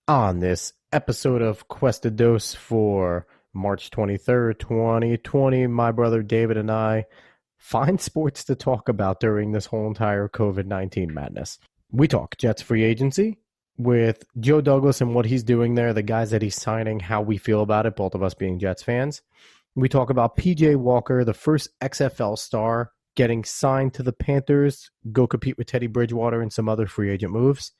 On this episode of Cuesta for March 23rd, 2020, my brother David and I find sports to talk about during this whole entire COVID-19 madness. We talk Jets free agency with Joe Douglas and what he's doing there, the guys that he's signing, how we feel about it, both of us being Jets fans. We talk about PJ Walker, the first XFL star, getting signed to the Panthers, go compete with Teddy Bridgewater and some other free agent moves.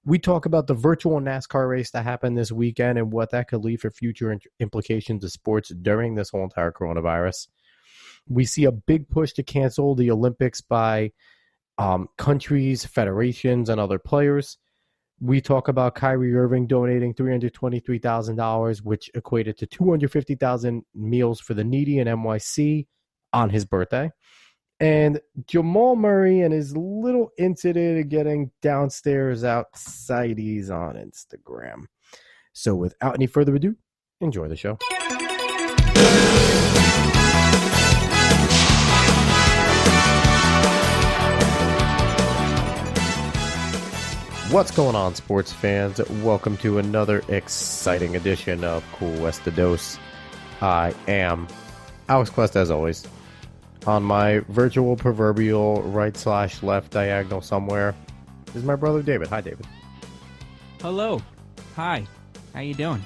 We talk about the virtual NASCAR race that happened this weekend and what that could lead for future implications of sports during this whole entire coronavirus. We see a big push to cancel the Olympics by countries, federations, and other players. We talk about Kyrie Irving donating $323,000, which equated to 250,000 meals for the needy in NYC on his birthday. And Jamal Murray and his little incident of getting downstairs outsideys on Instagram. So without any further ado, enjoy the show. What's going on, sports fans? Welcome to another exciting edition of Cuesta Dos. I am Alex Cuesta, as always. On my virtual proverbial right/left diagonal somewhere is my brother David. Hi, David. Hello. Hi. How you doing?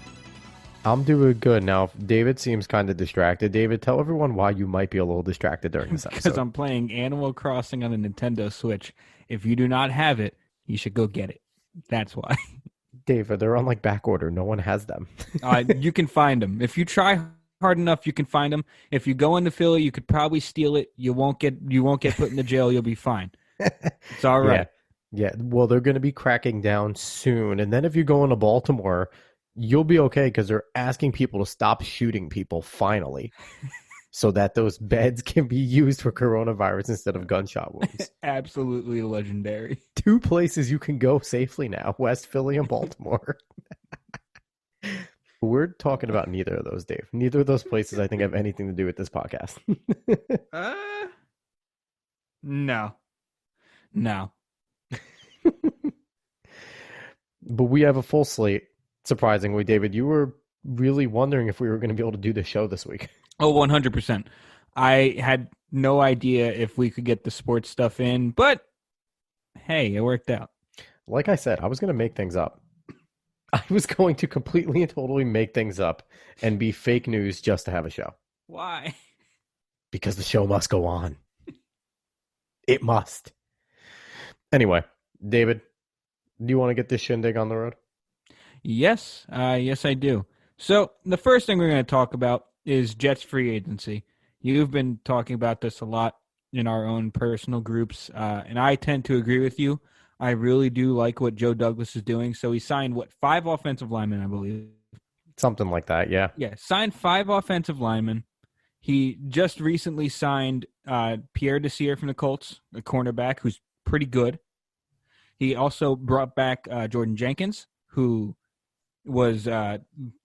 I'm doing good. Now, David seems kind of distracted. David, tell everyone why you might be a little distracted during this episode. Because I'm playing Animal Crossing on the Nintendo Switch. If you do not have it, you should go get it. That's why. David, they're on back order. No one has them. You can find them. If you try hard enough, you can find them. If you go into Philly, you could probably steal it. You won't get put in the jail. You'll be fine. It's all right. Yeah. Well, they're going to be cracking down soon. And then if you go into Baltimore, you'll be okay because they're asking people to stop shooting people finally so that those beds can be used for coronavirus instead of gunshot wounds. Absolutely legendary. 2 places you can go safely now, West Philly and Baltimore. We're talking about neither of those, Dave. Neither of those places, I think, have anything to do with this podcast. No. But we have a full slate. Surprisingly, David, you were really wondering if we were going to be able to do the show this week. Oh, 100%. I had no idea if we could get the sports stuff in, but hey, it worked out. Like I said, I was going to make things up. I was going to completely and totally make things up and be fake news just to have a show. Why? Because the show must go on. It must. Anyway, David, do you want to get this shindig on the road? Yes, yes I do. So the first thing we're going to talk about is Jets free agency. You've been talking about this a lot in our own personal groups, and I tend to agree with you. I really do like what Joe Douglas is doing. So he signed, 5 offensive linemen, I believe? Something like that, yeah. Yeah, signed 5 offensive linemen. He just recently signed Pierre Desir from the Colts, a cornerback who's pretty good. He also brought back Jordan Jenkins, who was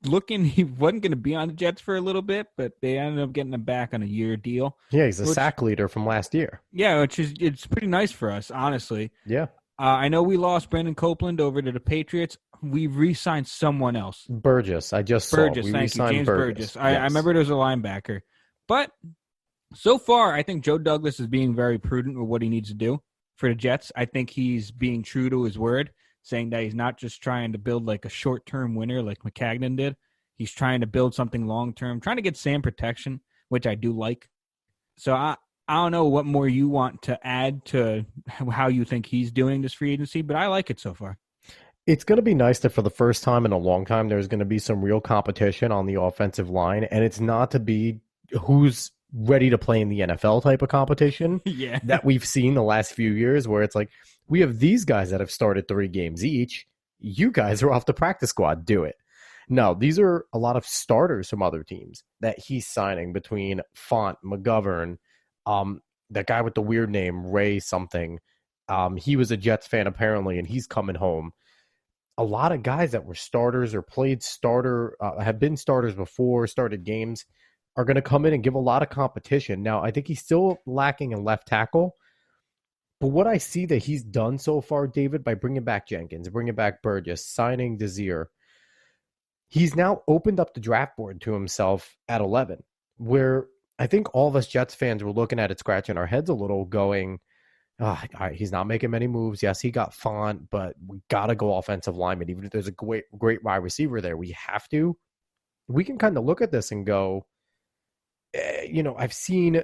looking, he wasn't going to be on the Jets for a little bit, but they ended up getting him back on a year deal. Yeah, he's a sack leader from last year. Yeah, it's pretty nice for us, honestly. Yeah. I know we lost Brandon Copeland over to the Patriots. We re-signed someone else. Burgess. I just saw. Burgess, thank you. James Burgess. I remember there was a linebacker. But so far, I think Joe Douglas is being very prudent with what he needs to do for the Jets. I think he's being true to his word, saying that he's not just trying to build a short-term winner like McCagnon did. He's trying to build something long-term, trying to get Sam protection, which I do like. So I don't know what more you want to add to how you think he's doing this free agency, but I like it so far. It's going to be nice that for the first time in a long time, there's going to be some real competition on the offensive line, and it's not to be who's ready to play in the NFL type of competition that we've seen the last few years, where it's we have these guys that have started 3 games each. You guys are off the practice squad. Do it. No, these are a lot of starters from other teams that he's signing between Font, McGovern, that guy with the weird name, Ray something. He was a Jets fan apparently, and he's coming home. A lot of guys that were starters or played starter, have been starters before, started games, are going to come in and give a lot of competition. Now, I think he's still lacking in left tackle, but what I see that he's done so far, David, by bringing back Jenkins, bringing back Burgess, signing Desir, he's now opened up the draft board to himself at 11, where I think all of us Jets fans were looking at it, scratching our heads a little, going, oh, he's not making many moves. Yes, he got Font, but we got to go offensive lineman. Even if there's a great wide receiver there, we have to. We can kind of look at this and go, I've seen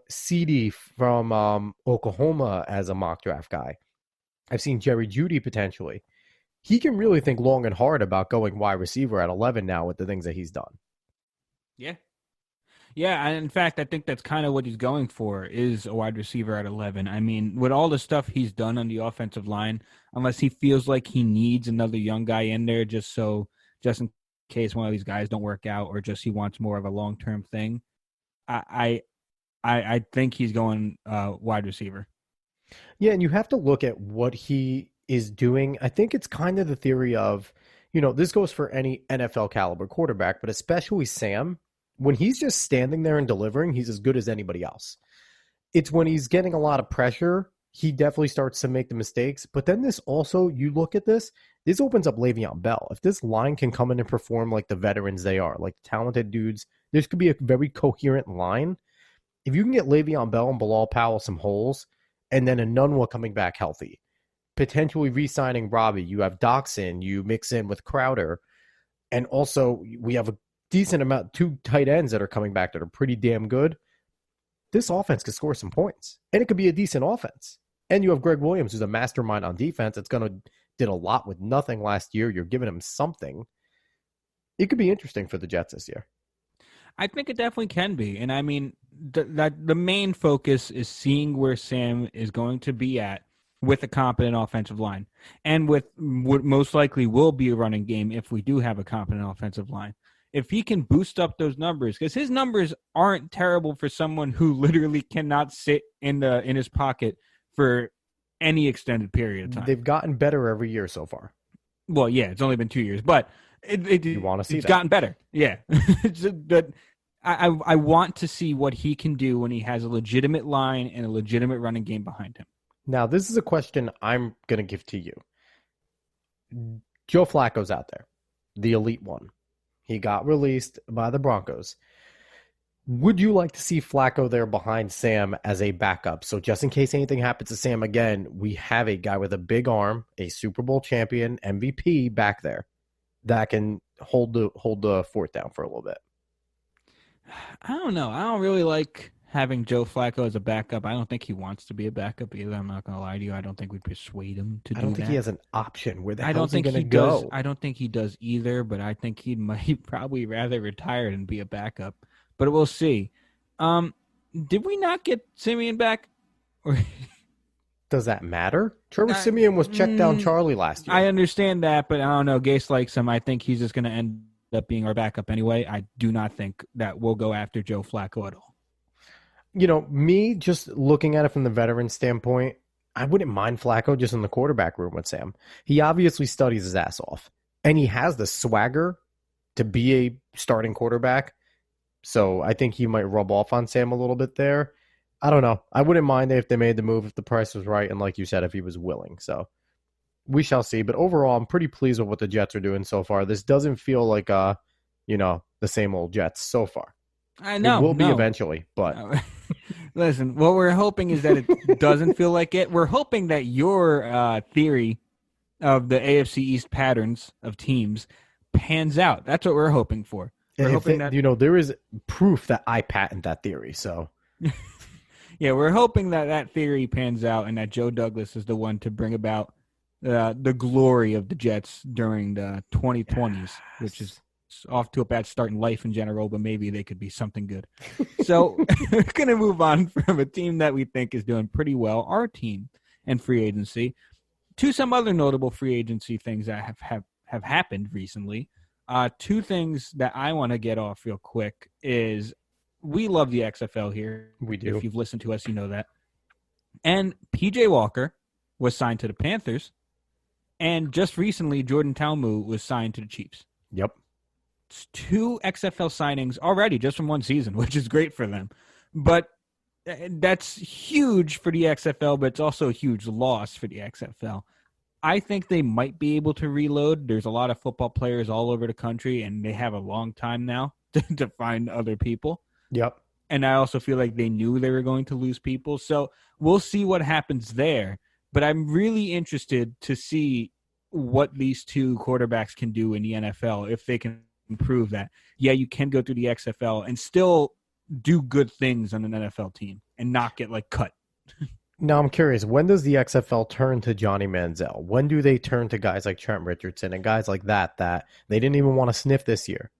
CD from Oklahoma as a mock draft guy. I've seen Jerry Jeudy potentially. He can really think long and hard about going wide receiver at 11 now with the things that he's done. Yeah. Yeah, and in fact, I think that's kind of what he's going for, is a wide receiver at 11. I mean, with all the stuff he's done on the offensive line, unless he feels like he needs another young guy in there just in case one of these guys don't work out, or just he wants more of a long-term thing, I think he's going wide receiver. Yeah, and you have to look at what he is doing. I think it's kind of the theory of, this goes for any NFL caliber quarterback, but especially Sam. When he's just standing there and delivering, he's as good as anybody else. It's when he's getting a lot of pressure, he definitely starts to make the mistakes. But then this also, you look at this opens up Le'Veon Bell. If this line can come in and perform like the veterans they are, like the talented dudes, this could be a very coherent line. If you can get Le'Veon Bell and Bilal Powell some holes, and then Enunwa coming back healthy, potentially re-signing Robbie, you have Doxson, you mix in with Crowder, and also we have a decent amount, 2 tight ends that are coming back that are pretty damn good. This offense could score some points, and it could be a decent offense. And you have Greg Williams, who's a mastermind on defense. Did a lot with nothing last year. You're giving him something. It could be interesting for the Jets this year. I think it definitely can be. And I mean, the main focus is seeing where Sam is going to be at with a competent offensive line, and with what most likely will be a running game if we do have a competent offensive line. If he can boost up those numbers, because his numbers aren't terrible for someone who literally cannot sit in his pocket for any extended period of time. They've gotten better every year so far. Well, yeah, it's only been 2 years, but you want to see it's gotten better. Yeah. But I want to see what he can do when he has a legitimate line and a legitimate running game behind him. Now, this is a question I'm going to give to you. Joe Flacco's out there, the elite one. He got released by the Broncos. Would you like to see Flacco there behind Sam as a backup? So just in case anything happens to Sam again, we have a guy with a big arm, a Super Bowl champion, MVP back there that can hold the fort down for a little bit. I don't know. I don't really like having Joe Flacco as a backup. I don't think he wants to be a backup either. I'm not going to lie to you. I don't think we'd persuade him to do that. I don't think he has an option. Where the hell is he going to go? I don't think he does either, but I think he might probably rather retire than be a backup. But we'll see. Did we not get Simeon back? Does that matter? Trevor Simeon was checked down Charlie last year. I understand that, but I don't know. Gase likes him. I think he's just going to end up being our backup anyway. I do not think that we'll go after Joe Flacco at all. Me just looking at it from the veteran standpoint, I wouldn't mind Flacco just in the quarterback room with Sam. He obviously studies his ass off, and he has the swagger to be a starting quarterback. So I think he might rub off on Sam a little bit there. I don't know. I wouldn't mind if they made the move if the price was right, and like you said, if he was willing. So we shall see. But overall, I'm pretty pleased with what the Jets are doing so far. This doesn't feel like the same old Jets so far. I know. It will be eventually, but listen, what we're hoping is that it doesn't feel like it. We're hoping that your theory of the AFC East patterns of teams pans out. That's what we're hoping for. We're hoping that there is proof that I patent that theory. So yeah, we're hoping that theory pans out and that Joe Douglas is the one to bring about the glory of the Jets during the 2020s, which is off to a bad start in life in general, but maybe they could be something good. So we're going to move on from a team that we think is doing pretty well, our team, and free agency, to some other notable free agency things that have happened recently. 2 things that I want to get off real quick is we love the XFL here. We do. If you've listened to us, you know that. And PJ Walker was signed to the Panthers, and just recently Jordan Talmu was signed to the Chiefs. Yep. It's 2 XFL signings already just from one season, which is great for them. But that's huge for the XFL, but it's also a huge loss for the XFL. I think they might be able to reload. There's a lot of football players all over the country, and they have a long time now to find other people. Yep. And I also feel like they knew they were going to lose people. So we'll see what happens there. But I'm really interested to see what these two quarterbacks can do in the NFL if they can prove that. Yeah, you can go through the XFL and still do good things on an NFL team and not get like cut. Now I'm curious, when does the XFL turn to Johnny Manziel? When do they turn to guys like Trent Richardson and guys like that they didn't even want to sniff this year?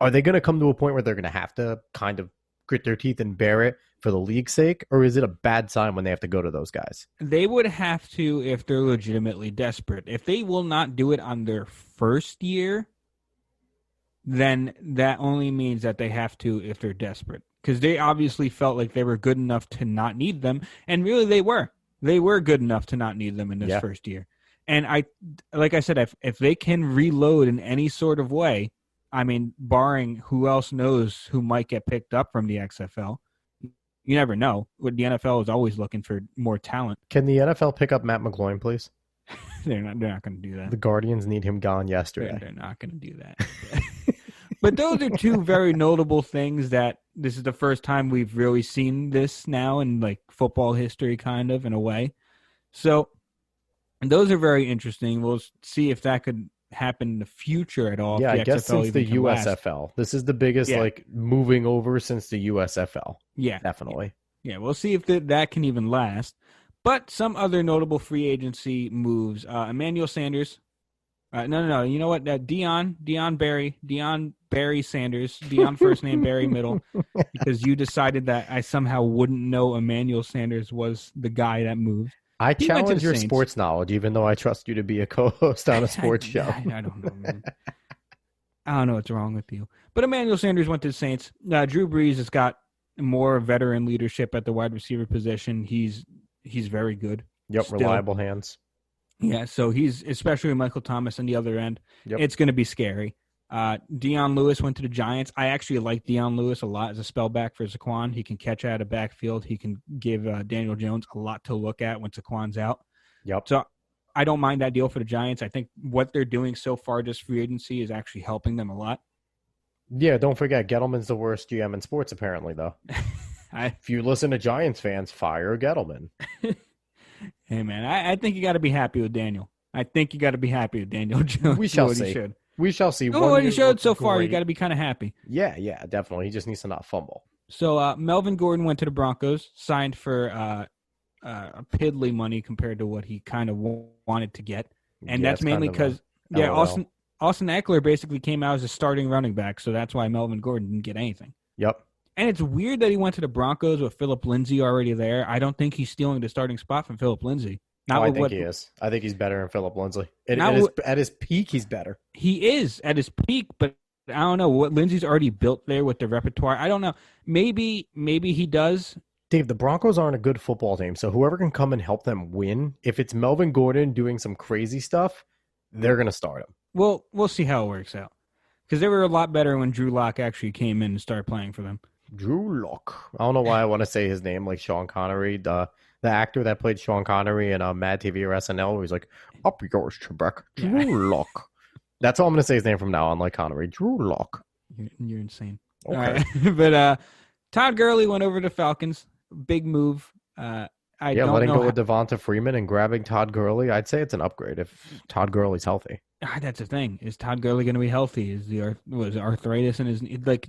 Are they going to come to a point where they're going to have to kind of grit their teeth and bear it for the league's sake? Or is it a bad sign when they have to go to those guys? They would have to if they're legitimately desperate. If they will not do it on their first year, then that only means that they have to if they're desperate. Because they obviously felt like they were good enough to not need them. And really they were. They were good enough to not need them in this first year. And like I said, if they can reload in any sort of way, I mean, barring who else knows who might get picked up from the XFL, you never know. The NFL is always looking for more talent. Can the NFL pick up Matt McGloin, please? They're not going to do that. The Guardians need him gone yesterday. They're not going to do that. But those are two very notable things that this is the first time we've really seen this now in like football history, kind of in a way. So those are very interesting. We'll see if that could happen in the future at all. Yeah, I guess since the USFL. This is the biggest like moving over since the USFL. Yeah. Definitely. Yeah, we'll see if that can even last. But some other notable free agency moves. Emmanuel Sanders. No. You know what? Dion Barry Sanders. Dion first name, Barry middle. Because you decided that I somehow wouldn't know Emmanuel Sanders was the guy that moved. I challenge your sports knowledge, even though I trust you to be a co-host on a sports show. I don't know, man. I don't know what's wrong with you. But Emmanuel Sanders went to the Saints. Drew Brees has got more veteran leadership at the wide receiver position. He's very good. Yep, still. Reliable hands. Yeah, so he's, especially with Michael Thomas on the other end, it's going to be scary. Dion Lewis went to the Giants. I actually like Dion Lewis a lot as a spellback for Saquon. He can catch out of backfield. He can give Daniel Jones a lot to look at when Saquon's out. Yep. So I don't mind that deal for the Giants. I think what they're doing so far, just free agency, is actually helping them a lot. Yeah, don't forget, Gettleman's the worst GM in sports, apparently, though. If you listen to Giants fans, fire Gettleman. Hey, man, I think you got to be happy with Daniel. I think you got to be happy with Daniel Jones. We shall see. We shall see. What he showed so far, you got to be kind of happy. Yeah, definitely. He just needs to not fumble. So Melvin Gordon went to the Broncos, signed for piddly money compared to what he kind of wanted to get. And that's mainly because, Austin Eckler basically came out as a starting running back, so that's why Melvin Gordon didn't get anything. Yep. And it's weird that he went to the Broncos with Phillip Lindsay already there. I don't think he's stealing the starting spot from Phillip Lindsay. I think he is. I think he's better than Phillip Lindsay. At his peak, he's better. He is at his peak, but I don't know what Lindsay's already built there with the repertoire. I don't know. Maybe he does. Dave, the Broncos aren't a good football team, so whoever can come and help them win, if it's Melvin Gordon doing some crazy stuff, they're going to start him. Well, we'll see how it works out. Because they were a lot better when Drew Lock actually came in and started playing for them. Drew Lock. I don't know why I want to say his name like Sean Connery, the actor that played Sean Connery in Mad TV or SNL, where he's like, up yours, Trebek. Drew Lock. That's all I'm going to say his name from now on, like Connery. Drew Lock. You're insane. Okay. All right. But Todd Gurley went over to Falcons. Big move. Letting go with Devonta Freeman and grabbing Todd Gurley, I'd say it's an upgrade if Todd Gurley's healthy. That's the thing. Is Todd Gurley going to be healthy? Is was arthritis in his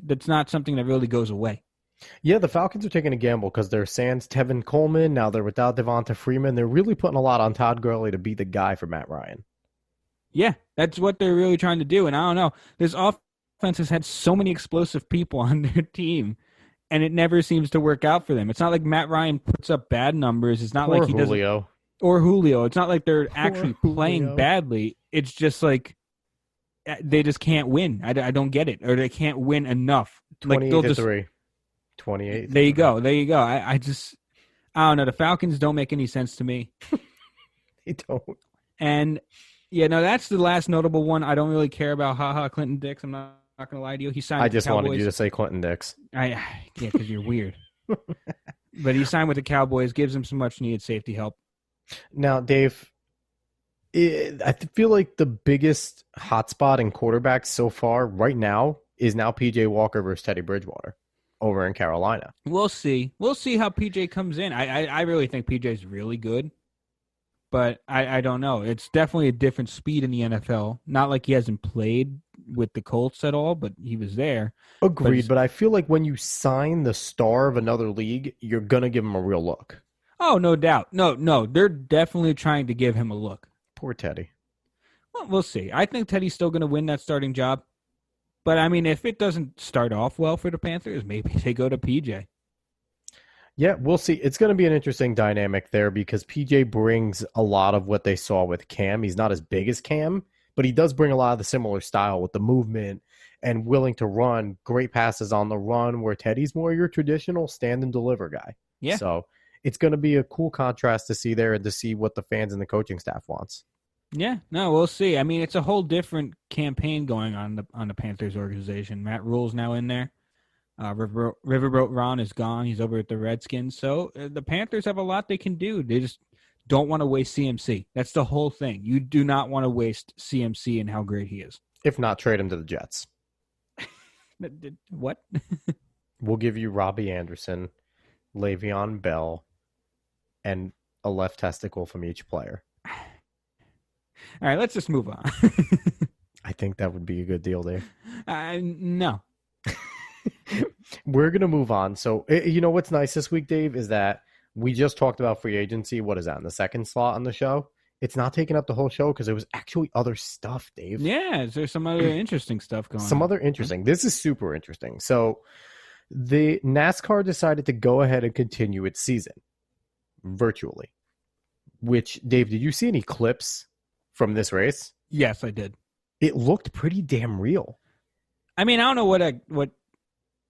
that's not something that really goes away. Yeah, the Falcons are taking a gamble because they're sans Tevin Coleman. Now they're without Devonta Freeman. They're really putting a lot on Todd Gurley to be the guy for Matt Ryan. Yeah, that's what they're really trying to do. And I don't know. This offense has had so many explosive people on their team, and it never seems to work out for them. It's not like Matt Ryan puts up bad numbers. It's not like he doesn't. Or Julio. It's not like they're actually playing badly. It's just like they just can't win. I don't get it. Or they can't win enough. 28-3. 28. There you go. I don't know. The Falcons don't make any sense to me. They don't. And, that's the last notable one. I don't really care about Clinton Dix. I'm not going to lie to you. He signed with the Cowboys. I just wanted you to say Clinton Dix. Because you're weird. But he signed with the Cowboys, gives him some much-needed safety help. Now, Dave, I feel like the biggest hotspot in quarterbacks so far right now is now PJ Walker versus Teddy Bridgewater over in Carolina. We'll see. We'll see how PJ comes in. I really think PJ's really good, but I don't know. It's definitely a different speed in the NFL. Not like he hasn't played with the Colts at all, but he was there. Agreed, but I feel like when you sign the star of another league, you're going to give him a real look. Oh, no doubt. No, they're definitely trying to give him a look. Poor Teddy. Well, we'll see. I think Teddy's still going to win that starting job. But, I mean, if it doesn't start off well for the Panthers, maybe they go to PJ. Yeah, we'll see. It's going to be an interesting dynamic there because PJ brings a lot of what they saw with Cam. He's not as big as Cam, but he does bring a lot of the similar style with the movement and willing to run great passes on the run, where Teddy's more your traditional stand and deliver guy. Yeah. So it's going to be a cool contrast to see there and to see what the fans and the coaching staff wants. Yeah, no, we'll see. I mean, it's a whole different campaign going on the Panthers organization. Matt Rule's now in there. Riverboat Ron is gone. He's over at the Redskins. So the Panthers have a lot they can do. They just don't want to waste CMC. That's the whole thing. You do not want to waste CMC and how great he is. If not, trade him to the Jets. What? We'll give you Robbie Anderson, Le'Veon Bell, and a left testicle from each player. All right, let's just move on. I think that would be a good deal, Dave. No. We're going to move on. So, you know what's nice this week, Dave, is that we just talked about free agency. What is that, in the second slot on the show? It's not taking up the whole show because there was actually other stuff, Dave. Yeah, there's some other interesting stuff going on. Some other interesting. This is super interesting. So, the NASCAR decided to go ahead and continue its season virtually, which, Dave, did you see any clips from this race? Yes, I did. It looked pretty damn real. I mean, I don't know what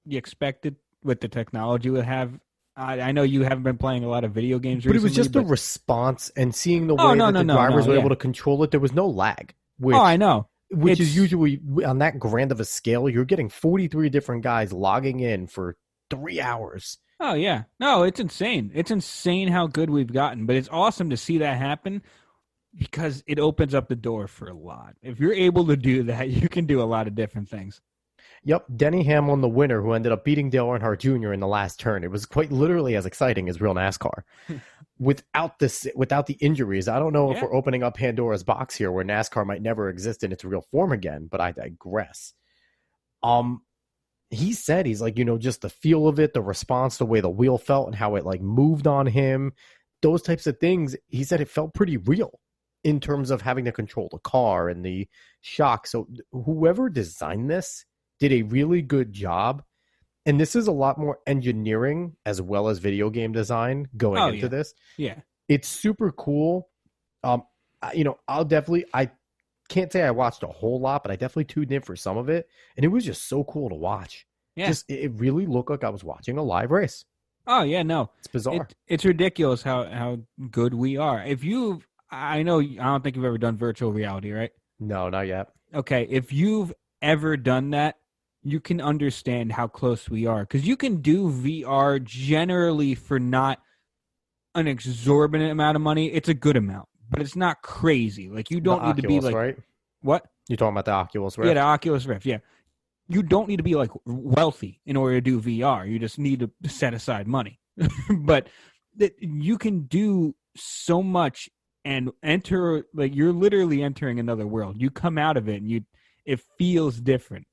you expected what the technology would have. I know you haven't been playing a lot of video games recently. But it was just the response and seeing the way that the drivers were able to control it. There was no lag. I know. Which is usually, on that grand of a scale, you're getting 43 different guys logging in for 3 hours. Oh, yeah. No, it's insane. It's insane how good we've gotten. But it's awesome to see that happen because it opens up the door for a lot. If you're able to do that, you can do a lot of different things. Yep, Denny Hamlin, the winner, who ended up beating Dale Earnhardt Jr. in the last turn. It was quite literally as exciting as real NASCAR. Without the injuries, I don't know if we're opening up Pandora's box here where NASCAR might never exist in its real form again, but I digress. He said, he's like, just the feel of it, the response, the way the wheel felt and how it like moved on him, those types of things. He said it felt pretty real in terms of having to control the car and the shock. So whoever designed this did a really good job. And this is a lot more engineering as well as video game design going into this. Yeah. It's super cool. I can't say I watched a whole lot, but I definitely tuned in for some of it. And it was just so cool to watch. Yeah. It really looked like I was watching a live race. Oh, yeah, no. It's bizarre. It's ridiculous how good we are. I don't think you've ever done virtual reality, right? No, not yet. Okay, if you've ever done that, you can understand how close we are. Because you can do VR generally for not an exorbitant amount of money. It's a good amount, but it's not crazy. Like, you don't need to be like... right? What? You're talking about the Oculus Rift? Yeah, the Oculus Rift, yeah. You don't need to be, like, wealthy in order to do VR. You just need to set aside money. But you can do so much and enter... Like, you're literally entering another world. You come out of it, and it feels different.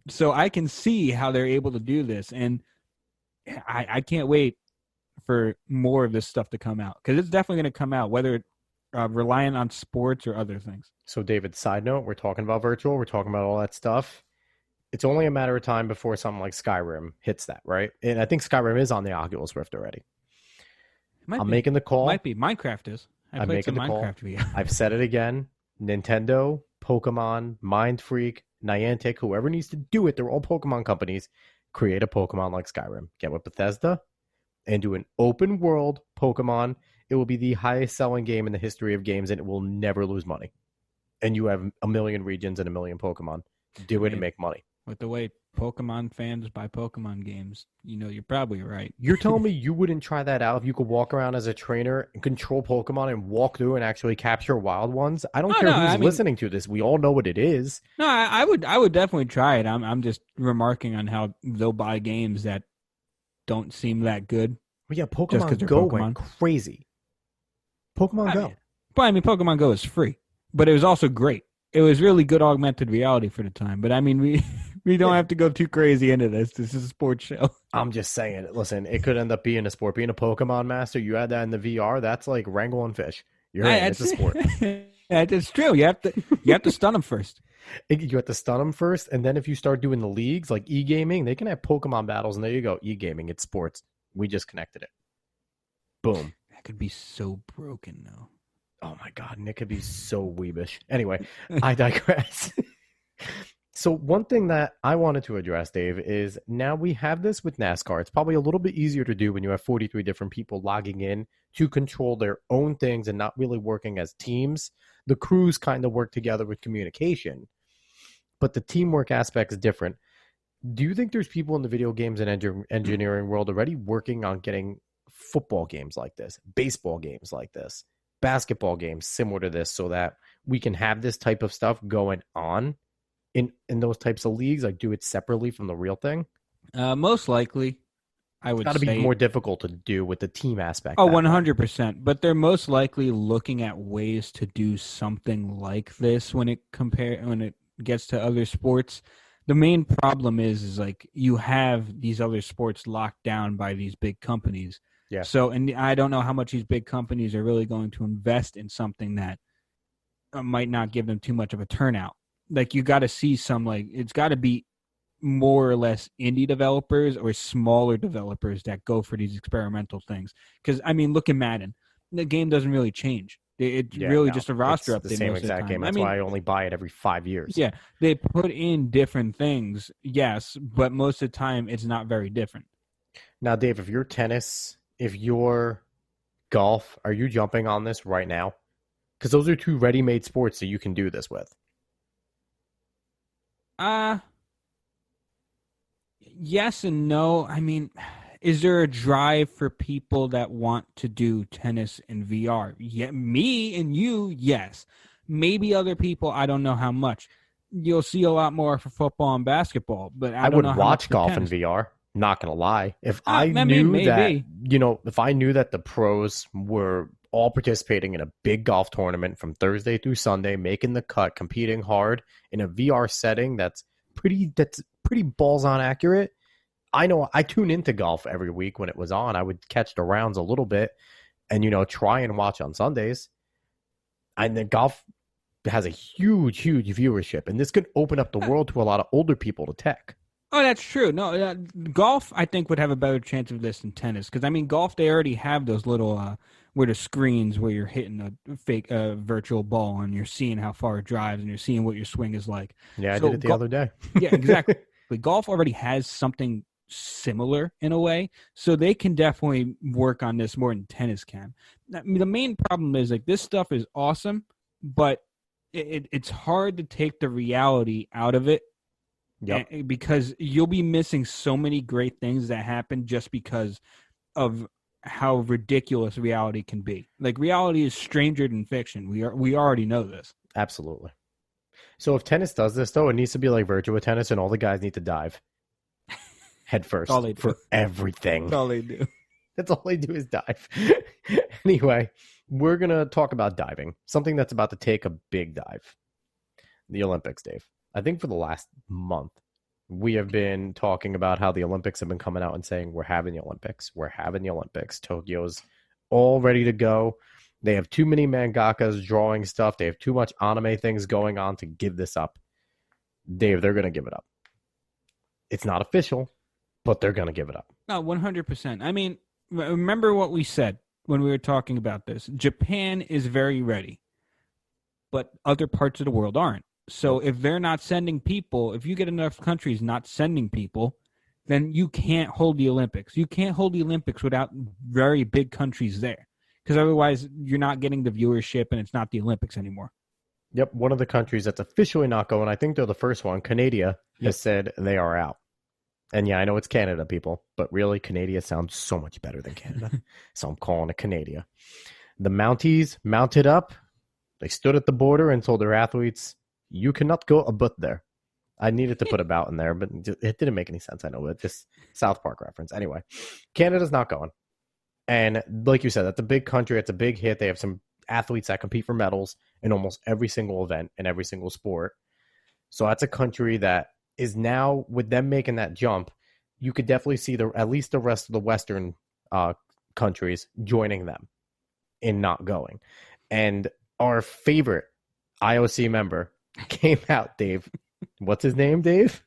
So I can see how they're able to do this, and I can't wait for more of this stuff to come out, because it's definitely going to come out, whether relying on sports or other things. So, David, side note, we're talking about virtual. We're talking about all that stuff. It's only a matter of time before something like Skyrim hits that, right? And I think Skyrim is on the Oculus Rift already. I'm making the call. Might be. Minecraft is. I'm making the call. VR. I've said it again. Nintendo, Pokemon, Mind Freak, Niantic, whoever needs to do it, they're all Pokemon companies. Create a Pokemon like Skyrim. Get with Bethesda and do an open world Pokemon. It will be the highest selling game in the history of games, and it will never lose money. And you have 1 million regions and 1 million Pokemon. Do it and make money. With the way Pokemon fans buy Pokemon games. You're probably right. You're telling me you wouldn't try that out if you could walk around as a trainer and control Pokemon and walk through and actually capture wild ones? I don't care who's listening to this. We all know what it is. No, I would definitely try it. I'm just remarking on how they'll buy games that don't seem that good. But yeah, Pokemon Go went crazy. Pokemon Go. Pokemon Go is free, but it was also great. It was really good augmented reality for the time. But we don't have to go too crazy into this. This is a sports show. I'm just saying. Listen, it could end up being a sport. Being a Pokemon master, you add that in the VR, that's like wrangling fish. It's a sport. It's true. You have to stun them first. You have to stun them first, and then if you start doing the leagues like e-gaming, they can have Pokemon battles, and there you go. E-gaming, it's sports. We just connected it. Boom. That could be so broken, though. Oh my God, Nick could be so weebish. Anyway, I digress. So one thing that I wanted to address, Dave, is now we have this with NASCAR. It's probably a little bit easier to do when you have 43 different people logging in to control their own things and not really working as teams. The crews kind of work together with communication, but the teamwork aspect is different. Do you think there's people in the video games and engineering world already working on getting football games like this, baseball games like this, basketball games similar to this, so that we can have this type of stuff going on in those types of leagues, like do it separately from the real thing? Most likely, I would say. It's got to be more difficult to do with the team aspect. Oh, 100%. But they're most likely looking at ways to do something like this when it gets to other sports. The main problem is like you have these other sports locked down by these big companies. Yeah. So, and I don't know how much these big companies are really going to invest in something that might not give them too much of a turnout. Like you got to see it's got to be more or less indie developers or smaller developers that go for these experimental things. Because look at Madden. The game doesn't really change. It's just a roster update. The same exact game. That's why I only buy it every 5 years. Yeah, they put in different things, yes, but most of the time it's not very different. Now, Dave, if you're tennis, if you're golf, are you jumping on this right now? Because those are two ready-made sports that you can do this with. Yes and no. Is there a drive for people that want to do tennis in VR? Yeah, me and you, yes. Maybe other people, I don't know how much. You'll see a lot more for football and basketball, but I don't know how much. I would watch golf in VR. Not gonna lie. If I knew that the pros were all participating in a big golf tournament from Thursday through Sunday, making the cut, competing hard in a VR setting that's pretty balls on accurate. I know I tune into golf every week when it was on. I would catch the rounds a little bit and, try and watch on Sundays. And the golf has a huge, huge viewership. And this could open up the world to a lot of older people to tech. Oh, that's true. No, golf, I think, would have a better chance of this than tennis. Because, golf, they already have those little where the screens where you're hitting a fake virtual ball and you're seeing how far it drives and you're seeing what your swing is like. Yeah, I did it the other day. Yeah, exactly. But golf already has something similar in a way, so they can definitely work on this more than tennis can. The main problem is like this stuff is awesome, but it's hard to take the reality out of it. Yep. Because you'll be missing so many great things that happen just because of how ridiculous reality can be. Like reality is stranger than fiction. We already know this. Absolutely. So if tennis does this though, it needs to be like Virtua Tennis, and all the guys need to dive head first for everything. That's all they do. That's all they do is dive. Anyway, we're gonna talk about diving. Something that's about to take a big dive. The Olympics, Dave. I think for the last month, we have been talking about how the Olympics have been coming out and saying, we're having the Olympics. We're having the Olympics. Tokyo's all ready to go. They have too many mangakas drawing stuff. They have too much anime things going on to give this up. Dave, they're going to give it up. It's not official, but they're going to give it up. No, 100%. Remember what we said when we were talking about this. Japan is very ready, but other parts of the world aren't. So if they're not sending people, if you get enough countries not sending people, then you can't hold the Olympics. You can't hold the Olympics without very big countries there, because otherwise you're not getting the viewership and it's not the Olympics anymore. Yep, one of the countries that's officially not going, I think they're the first one, Canada, has said they are out. And yeah, I know it's Canada, people, but really, Canada sounds so much better than Canada. So I'm calling it Canada. The Mounties mounted up. They stood at the border and told their athletes, you cannot go about there. I needed to put about in there, but it didn't make any sense. I know, but just South Park reference. Anyway, Canada's not going. And like you said, that's a big country. It's a big hit. They have some athletes that compete for medals in almost every single event and every single sport. So that's a country that is now, with them making that jump, you could definitely see at least the rest of the Western countries joining them in not going. And our favorite IOC member came out, Dave. What's his name, Dave?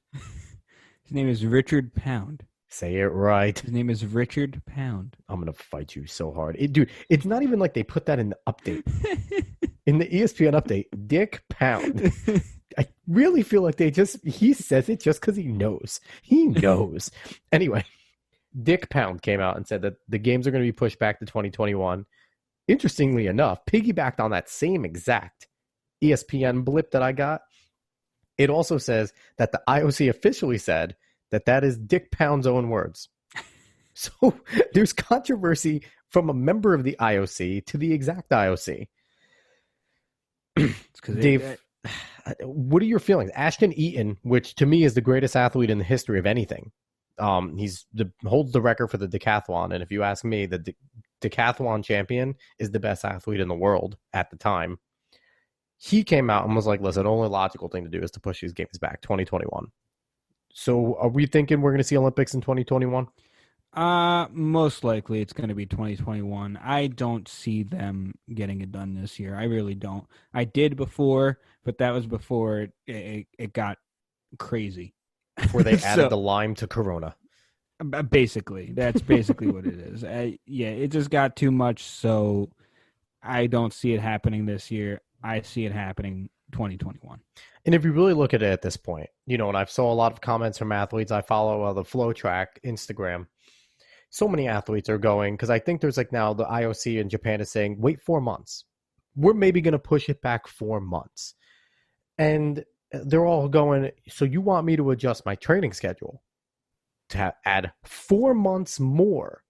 His name is Richard Pound. Say it right. His name is Richard Pound. I'm going to fight you so hard. Dude, it's not even like they put that in the update. In the ESPN update, Dick Pound. I really feel like he says it just because he knows. He knows. Anyway, Dick Pound came out and said that the games are going to be pushed back to 2021. Interestingly enough, piggybacked on that same exact ESPN blip that I got. It also says that the IOC officially said that is Dick Pound's own words. So there's controversy from a member of the IOC to the exact IOC. Dave, what are your feelings? Ashton Eaton, which to me is the greatest athlete in the history of anything. Holds the record for the decathlon. And if you ask me, the decathlon champion is the best athlete in the world at the time. He came out and was like, listen, the only logical thing to do is to push these games back 2021. So are we thinking we're going to see Olympics in 2021? Most likely it's going to be 2021. I don't see them getting it done this year. I really don't. I did before, but that was before it got crazy. Before they added the lime to Corona. Basically, that's basically what it is. It just got too much, so I don't see it happening this year. I see it happening 2021. And if you really look at it at this point, and I've saw a lot of comments from athletes. I follow the Flow Track Instagram. So many athletes are going, because I think there's now the IOC in Japan is saying, wait 4 months. We're maybe going to push it back 4 months. And they're all going, so you want me to adjust my training schedule to add 4 months more?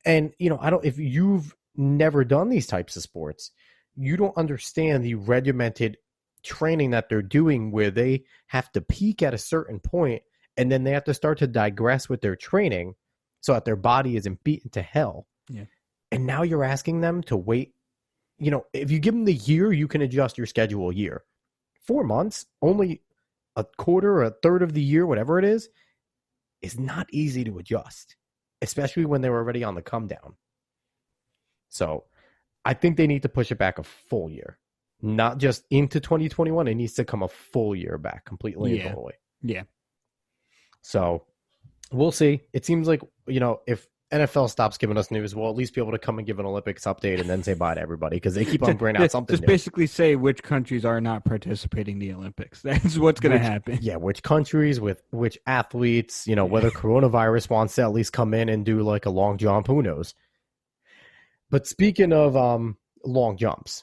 And, if you've never done these types of sports, you don't understand the regimented training that they're doing, where they have to peak at a certain point and then they have to start to digress with their training so that their body isn't beaten to hell. Yeah. And now you're asking them to wait. If you give them the year, you can adjust your schedule a year. 4 months, only a quarter or a third of the year, whatever it is not easy to adjust, especially when they're already on the come down. So I think they need to push it back a full year, not just into 2021. It needs to come a full year back completely and totally. Yeah. So we'll see. It seems like, if NFL stops giving us news, we'll at least be able to come and give an Olympics update and then say bye to everybody, because they keep on bringing out something just new. Basically say which countries are not participating in the Olympics. That's what's going to happen. Yeah, which countries, with which athletes, whether coronavirus wants to at least come in and do like a long jump, who knows? But speaking of long jumps,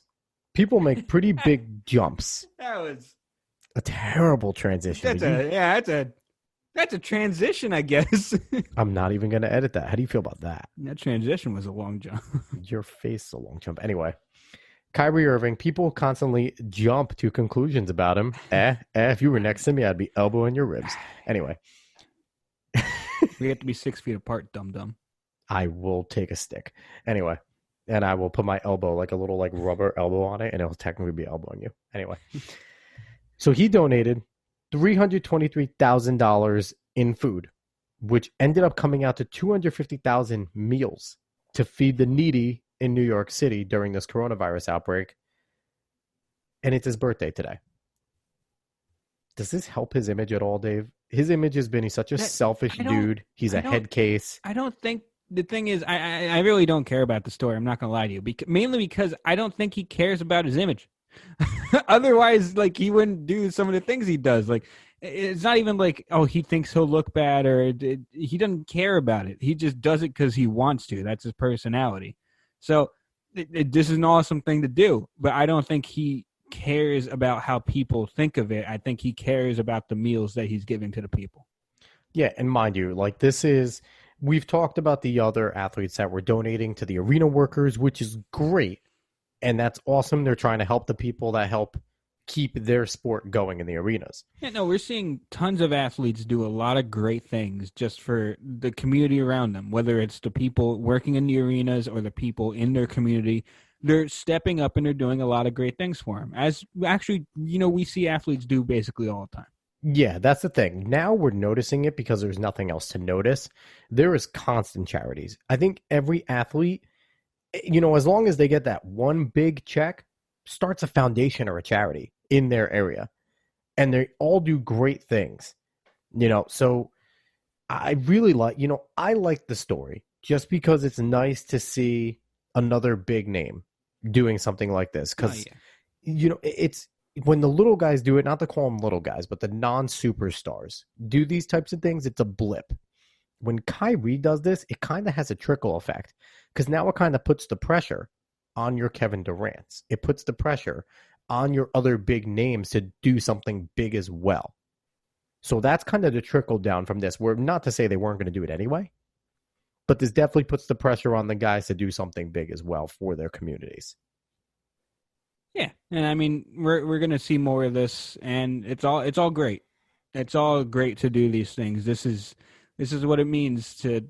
people make pretty big jumps. That was a terrible transition. That's a transition, I guess. I'm not even going to edit that. How do you feel about that? That transition was a long jump. Your face is a long jump. Anyway, Kyrie Irving, people constantly jump to conclusions about him. If you were next to me, I'd be elbowing your ribs. Anyway. We have to be 6 feet apart, dum-dum. I will take a stick. Anyway. And I will put my elbow, like a little rubber elbow on it, and it'll technically be elbowing you. Anyway. So he donated $323,000 in food, which ended up coming out to 250,000 meals to feed the needy in New York City during this coronavirus outbreak. And it's his birthday today. Does this help his image at all, Dave? His image has been, he's such a selfish dude. He's a head case. I don't think. The thing is, I really don't care about the story. I'm not going to lie to you. Mainly because I don't think he cares about his image. Otherwise, he wouldn't do some of the things he does. It's not even he thinks he'll look bad, or he doesn't care about it. He just does it because he wants to. That's his personality. So this is an awesome thing to do. But I don't think he cares about how people think of it. I think he cares about the meals that he's giving to the people. Yeah, and mind you, like we've talked about the other athletes that were donating to the arena workers, which is great. And that's awesome. They're trying to help the people that help keep their sport going in the arenas. Yeah, no, we're seeing tons of athletes do a lot of great things just for the community around them, whether it's the people working in the arenas or the people in their community. They're stepping up and they're doing a lot of great things for them. As actually, we see athletes do basically all the time. Yeah, that's the thing. Now we're noticing it because there's nothing else to notice. There is constant charities. I think every athlete, as long as they get that one big check, starts a foundation or a charity in their area. And they all do great things. So I really I like the story just because it's nice to see another big name doing something like this. Because, it's when the little guys do it, not to call them little guys, but the non-superstars do these types of things, it's a blip. When Kyrie does this, it kind of has a trickle effect because now it kind of puts the pressure on your Kevin Durant's. It puts the pressure on your other big names to do something big as well. So that's kind of the trickle down from this. We're not to say they weren't going to do it anyway, but this definitely puts the pressure on the guys to do something big as well for their communities. Yeah, and I mean we're going to see more of this, and it's all great. It's all great to do these things. This is what it means to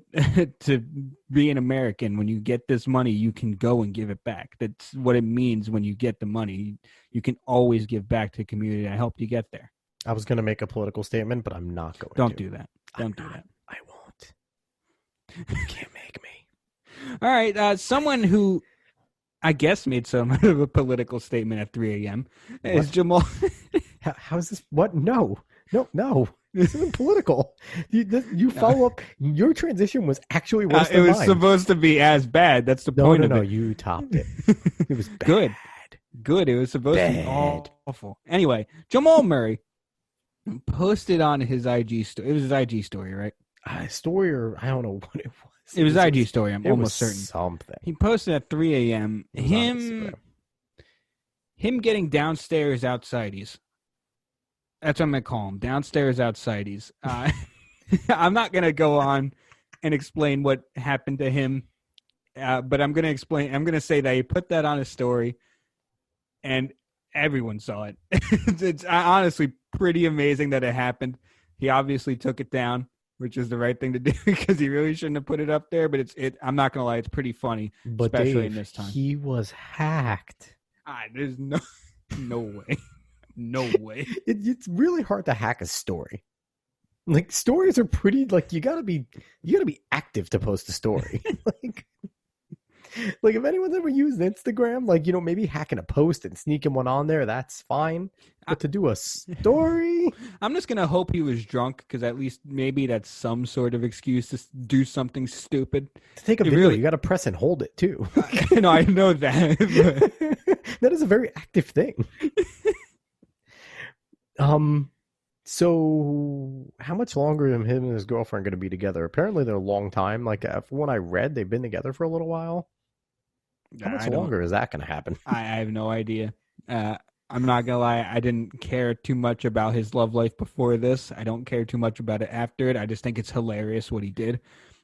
to be an American. When you get this money, you can go and give it back. That's what it means when you get the money. You can always give back to the community that helped you get there. I was going to make a political statement, but I'm not going to. Don't do that. Don't do that. I won't. You can't make me. All right. Someone who I guess made some of a political statement at 3 a.m. is Jamal. How's this? What? No. This isn't political. You follow up. Your transition was actually worse than mine. It was mine. Supposed to be as bad. That's the point of it. No, you topped it. It was bad. Good. It was supposed to be awful. Anyway, Jamal Murray posted on his IG story. It was his IG story, right? Story, or I don't know what it was. It was IG story. I'm almost certain. Something. He posted at 3 a.m. Him getting downstairs outsideys. That's what I'm going to call him. Downstairs outsideys. I'm not going to go on and explain what happened to him, but I'm going to explain. I'm going to say that he put that on his story, and everyone saw it. It's honestly pretty amazing that it happened. He obviously took it down, which is the right thing to do because he really shouldn't have put it up there. But I'm not going to lie, it's pretty funny, especially Dave, in this time. He was hacked. There's no way. No way. It's really hard to hack a story. Like, stories are pretty, like, you gotta be active to post a story. like if anyone's ever used Instagram, like, maybe hacking a post and sneaking one on there, that's fine. But to do a story, I'm just gonna hope he was drunk, because at least maybe that's some sort of excuse to do something stupid. To take a video, you gotta press and hold it too. No, I know that. That is a very active thing. So how much longer are him and his girlfriend going to be together? Apparently they're a long time. Like, from what I read, they've been together for a little while. How much longer is that going to happen? I have no idea. I'm not going to lie. I didn't care too much about his love life before this. I don't care too much about it after it. I just think it's hilarious what he did.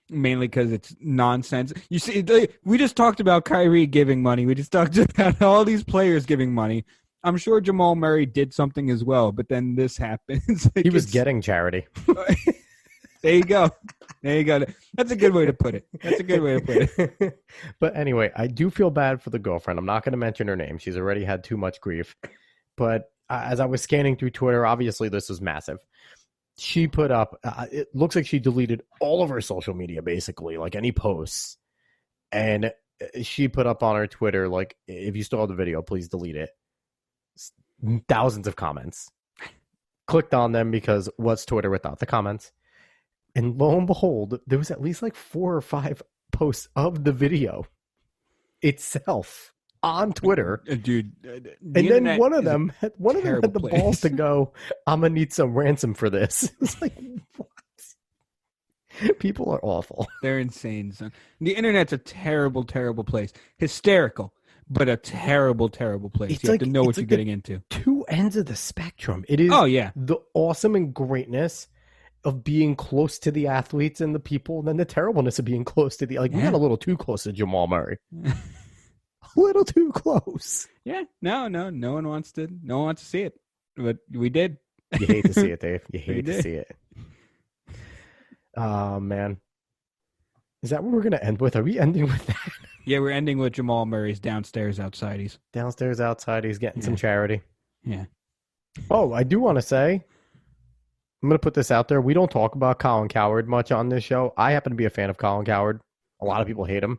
Mainly because it's nonsense. You see, we just talked about Kyrie giving money. We just talked about all these players giving money. I'm sure Jamal Murray did something as well, but then this happens. He was getting charity. There you go. That's a good way to put it. But anyway, I do feel bad for the girlfriend. I'm not going to mention her name. She's already had too much grief. But as I was scanning through Twitter, obviously this was massive. She put up, it looks like she deleted all of her social media, basically, like any posts. And she put up on her Twitter, like, if you still have the video, please delete it. Thousands of comments. Clicked on them because what's Twitter without the comments? And lo and behold, there was at least like 4 or 5 posts of the video itself on Twitter, dude. And then one of them had the balls to go, "I'm gonna need some ransom for this." It's like, what? People are awful. They're insane, son. The internet's a terrible, terrible place. Hysterical. But a terrible, terrible place. You have to know what you're getting into. 2 ends of the spectrum. It is the awesome and greatness, of being close to the athletes and the people than the terribleness of being close to the, like, we got a little too close to Jamal Murray. A little too close. Yeah. No one wants to see it, but we did. You hate to see it, Dave. You hate to see it. Oh, man. Is that what we're going to end with? Are we ending with that? Yeah, we're ending with Jamal Murray's downstairs outside. He's getting some charity. Yeah. Oh, I do want to say, I'm going to put this out there. We don't talk about Colin Cowherd much on this show. I happen to be a fan of Colin Cowherd. A lot of people hate him.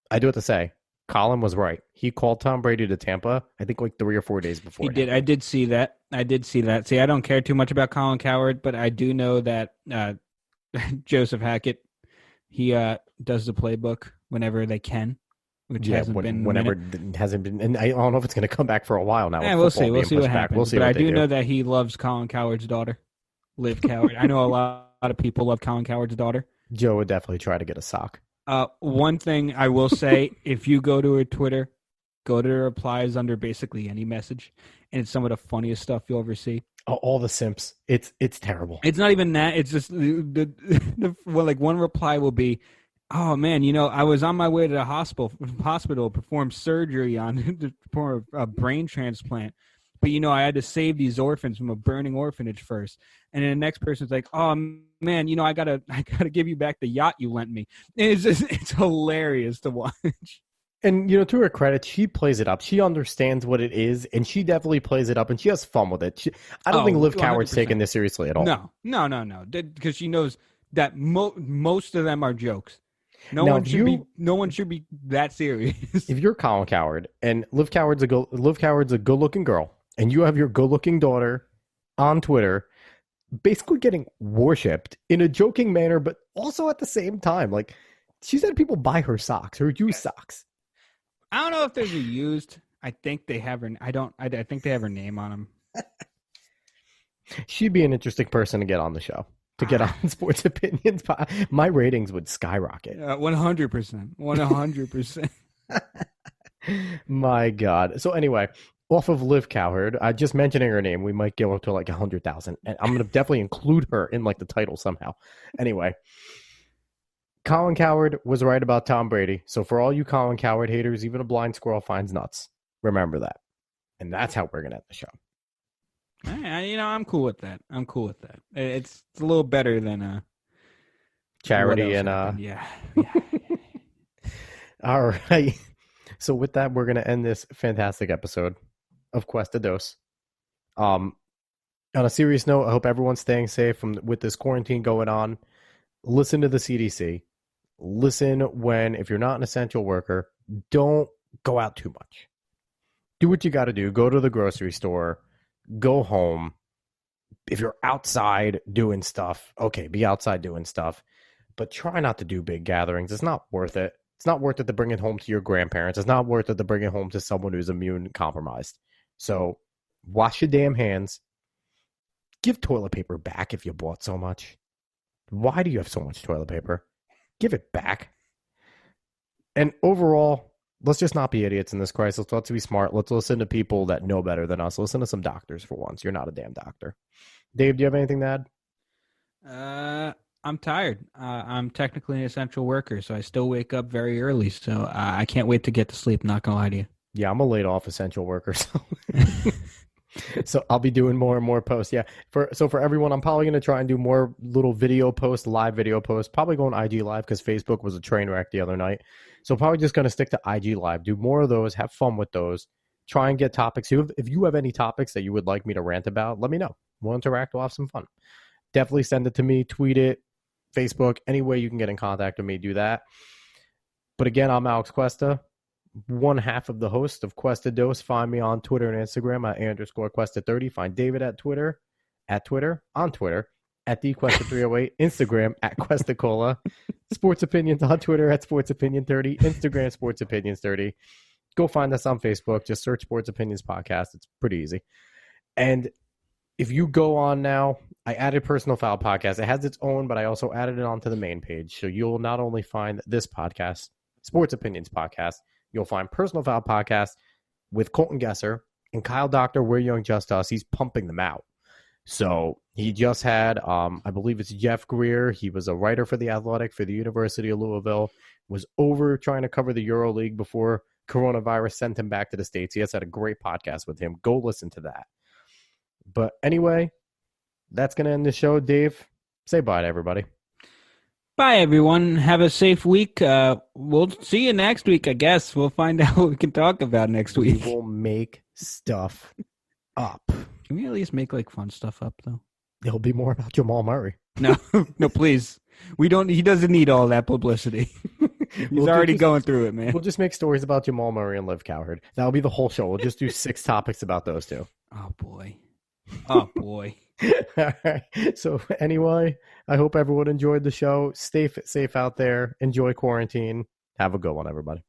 I do have to say, Colin was right. He called Tom Brady to Tampa, I think, like 3 or 4 days before. He did. I did see that. See, I don't care too much about Colin Cowherd, but I do know that Joseph Hackett, he does the playbook whenever they can, which hasn't been. And I don't know if it's going to come back for a while now. Yeah, we'll see. We'll see what happens. We'll see. But I do know that he loves Colin Cowherd's daughter, Liv Cowherd. I know a lot of people love Colin Cowherd's daughter. Joe would definitely try to get a sock. One thing I will say, if you go to her Twitter, go to the replies under basically any message, and it's some of the funniest stuff you'll ever see. Oh, all the simps. It's terrible. It's not even that. It's just like one reply will be, "Oh man, I was on my way to the hospital to perform surgery to perform a brain transplant, but I had to save these orphans from a burning orphanage first." And then the next person's like, "Oh man, I gotta give you back the yacht you lent me." And it's hilarious to watch. And, to her credit, she plays it up. She understands what it is, and she definitely plays it up, and she has fun with it. I don't think Liv Cowherd's taking this seriously at all. No. Because she knows that most of them are jokes. No one should be that serious. If you're Colin Cowherd, and Liv Cowherd's a good-looking girl, and you have your good-looking daughter on Twitter basically getting worshipped in a joking manner, but also at the same time, like, she's had people buy her socks, her used socks. I don't know if there's a used. I think they have her. I think they have her name on them. She'd be an interesting person to get on the show, to get on Sports Opinions. My ratings would skyrocket. 100%. 100%. My God. So anyway, off of Liv Cowherd, just mentioning her name, we might go up to like 100,000, and I'm going to definitely include her in like the title somehow. Anyway. Colin Cowherd was right about Tom Brady. So for all you Colin Cowherd haters, even a blind squirrel finds nuts. Remember that. And that's how we're going to end the show. I'm cool with that. It's a little better than charity and yeah. All right. So with that, we're going to end this fantastic episode of Cuesta Dos. On a serious note, I hope everyone's staying safe with this quarantine going on. Listen to the CDC. Listen if you're not an essential worker, don't go out too much. Do what you got to do. Go to the grocery store. Go home. If you're outside doing stuff, okay, be outside doing stuff. But try not to do big gatherings. It's not worth it. It's not worth it to bring it home to your grandparents. It's not worth it to bring it home to someone who's immune compromised. So wash your damn hands. Give toilet paper back if you bought so much. Why do you have so much toilet paper? Give it back. And overall, let's just not be idiots in this crisis. Let's be smart. Let's listen to people that know better than us. Listen to some doctors for once. You're not a damn doctor. Dave, do you have anything to add? I'm tired. I'm technically an essential worker, so I still wake up very early. So I can't wait to get to sleep. Not going to lie to you. Yeah, I'm a laid off essential worker. So I'll be doing more and more posts. Yeah. For everyone, I'm probably going to try and do more little video posts, live video posts, probably going IG live because Facebook was a train wreck the other night. So probably just going to stick to IG live, do more of those, have fun with those, try and get topics. If you have any topics that you would like me to rant about, let me know. We'll interact. We'll have some fun. Definitely send it to me, tweet it, Facebook, any way you can get in contact with me, do that. But again, I'm Alex Cuesta, one half of the host of Cuesta Dos. Find me on Twitter and Instagram at _Cuesta30. Find David on Twitter, at TheQuesta308, Instagram at Cuesta Cola, Sports Opinions on Twitter at Sports Opinion 30, Instagram Sports Opinions 30. Go find us on Facebook. Just search Sports Opinions Podcast. It's pretty easy. And if you go on now, I added Personal Foul Podcast. It has its own, but I also added it onto the main page. So you'll not only find this podcast, Sports Opinions Podcast, you'll find Personal Foul Podcast with Colton Gesser and Kyle Doctor, We're Young Just Us. He's pumping them out. So he just had, I believe it's Jeff Greer. He was a writer for The Athletic for the University of Louisville, was over trying to cover the EuroLeague before coronavirus sent him back to the States. He has had a great podcast with him. Go listen to that. But anyway, that's going to end the show. Dave, say bye to everybody. Bye, everyone. Have a safe week. We'll see you next week, I guess. We'll find out what we can talk about next week. We will make stuff up. Can we at least make like fun stuff up, though? It'll be more about Jamal Murray. No, no, please. We don't. He doesn't need all that publicity. He's already going through it, man. We'll just make stories about Jamal Murray and Liv Cowherd. That'll be the whole show. We'll just do 6 topics about those two. Oh, boy. Oh, boy. All right. So anyway, I hope everyone enjoyed the show. Stay safe out there. Enjoy quarantine. Have a good one, everybody.